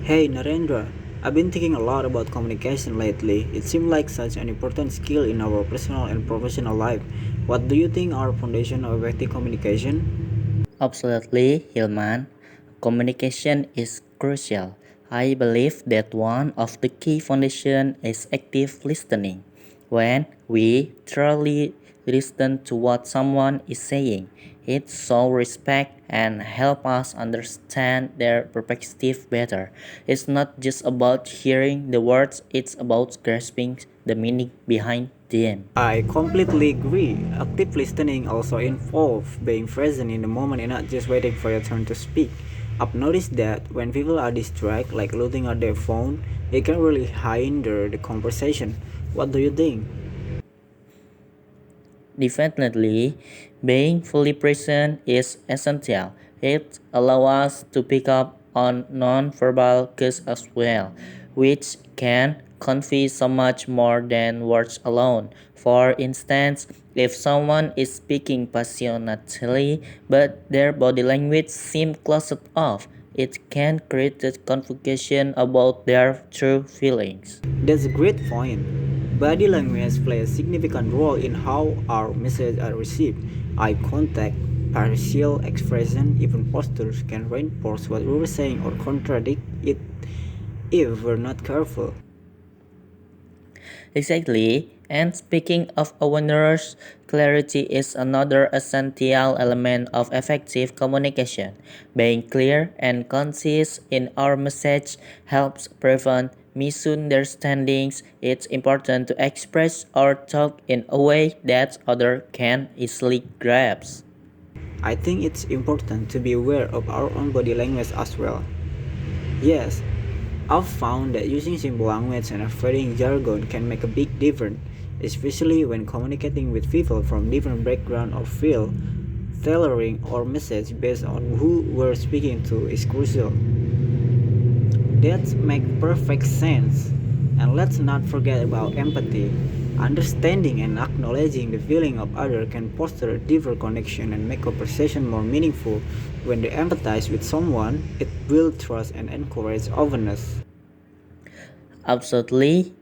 Hey Narendra, I've been thinking a lot about communication lately. It seems like such an important skill in our personal and professional life. What do you think are foundation of effective communication? Absolutely, Hilman. Communication is crucial. I believe that one of the key foundation is active listening. When we truly listen to what someone is saying, it shows respect and help us understand their perspective better. It's not just about hearing the words, it's about grasping the meaning behind them. I completely agree. Active listening also involves being present in the moment and not just waiting for your turn to speak. I've noticed that when people are distracted, like looking at their phone, it can really hinder the conversation. What do you think? Definitely, being fully present is essential. It allows us to pick up on non-verbal cues as well, which can convey so much more than words alone. For instance, if someone is speaking passionately but their body language seems closed off, it can create a confusion about their true feelings. That's a great point. Body language plays a significant role in how our messages are received. Eye contact, facial expression, even postures can reinforce what we were saying or contradict it if we're not careful. Exactly. And speaking of awareness, clarity is another essential element of effective communication. Being clear and concise in our message helps prevent misunderstandings. It's important to express our thought in a way that others can easily grasp. I think it's important to be aware of our own body language as well. Yes, I've found that using simple language and avoiding jargon can make a big difference, especially when communicating with people from different backgrounds or fields. Tailoring our message based on who we're speaking to is crucial. That makes perfect sense. And let's not forget about empathy. Understanding and acknowledging the feeling of others can foster a deeper connection and make conversation more meaningful. When they empathize with someone, it builds trust and encourages openness. Absolutely.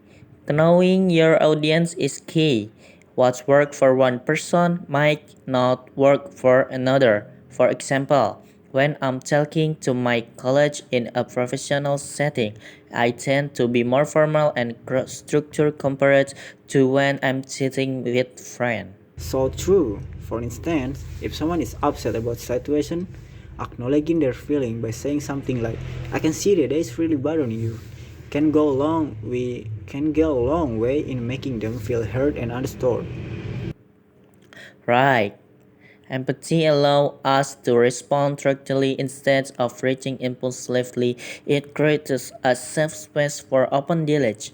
Knowing your audience is key. What works for one person might not work for another. For example, when I'm talking to my colleagues in a professional setting, I tend to be more formal and structured compared to when I'm sitting with friends. So true. For instance, if someone is upset about situation, acknowledging their feeling by saying something like, "I can see that it's really bothering you," can go a long way in making them feel heard and understood. Right. Empathy allows us to respond directly instead of reaching impulsively. It creates a safe space for open dialogue,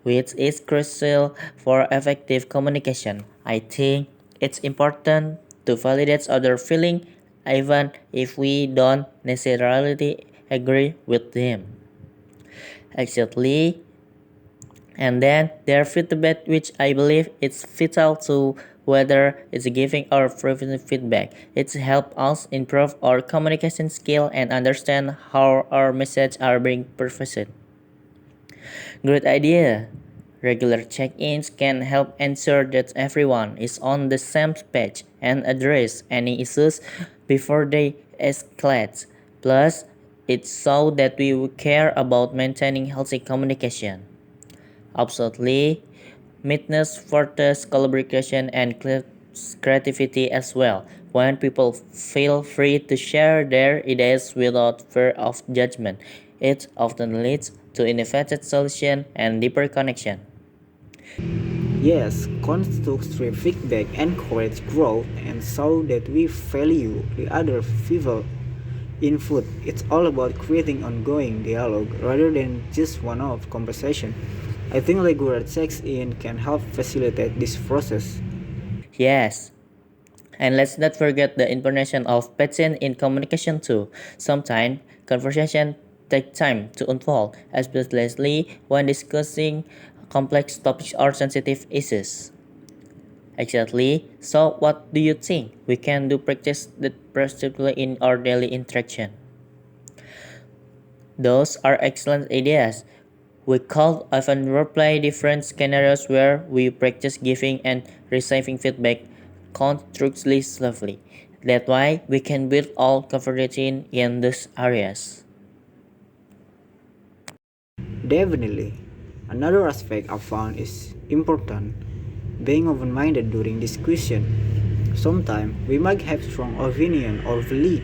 which is crucial for effective communication. I think it's important to validate other feelings even if we don't necessarily agree with them. Exactly, and then their feedback, which I believe is vital to whether it's giving or receiving feedback. It's help us improve our communication skill and understand how our messages are being perceived. Great idea. Regular check-ins can help ensure that everyone is on the same page and address any issues before they escalate. Plus, it shows that we care about maintaining healthy communication. Absolutely. Meetness fosters collaboration and creativity as well. When people feel free to share their ideas without fear of judgment, it often leads to innovative solutions and deeper connection. Yes, constructive feedback encourages growth and show that we value the other people input. It's all about creating ongoing dialogue rather than just one-off conversation. I think regular checks-in can help facilitate this process. Yes, and let's not forget the information of patience in communication too. Sometimes conversation take time to unfold, especially when discussing complex topics or sensitive issues. Exactly. So, what do you think we can do practice that practically in our daily interaction? Those are excellent ideas. We could often roleplay different scenarios where we practice giving and receiving feedback constructively. That way, we can build all confidence in these areas. Definitely. Another aspect I found is important being open minded during discussion. Sometimes we might have strong opinion or belief,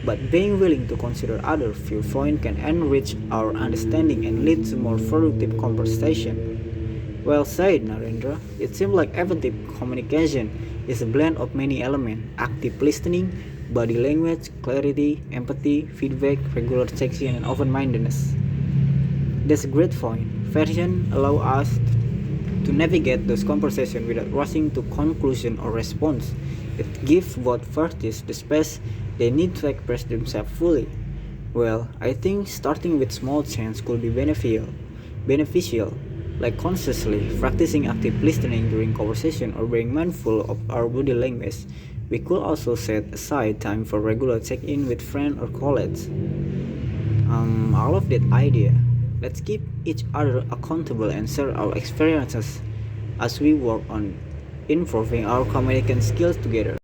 but being willing to consider other viewpoints can enrich our understanding and lead to more productive conversation. Well said, Narendra. It seems like effective communication is a blend of many elements active listening, body language, clarity, empathy, feedback, regular check-in, and open mindedness. That's a great point. Version allow us to navigate those conversations without rushing to conclusion or response. It gives both parties the space they need to express themselves fully. Well, I think starting with small change could be beneficial, like consciously practicing active listening during conversation or being mindful of our body language. We could also set aside time for regular check-in with friends or colleagues. I love that idea. Let's keep each other accountable and share our experiences as we work on improving our communication skills together.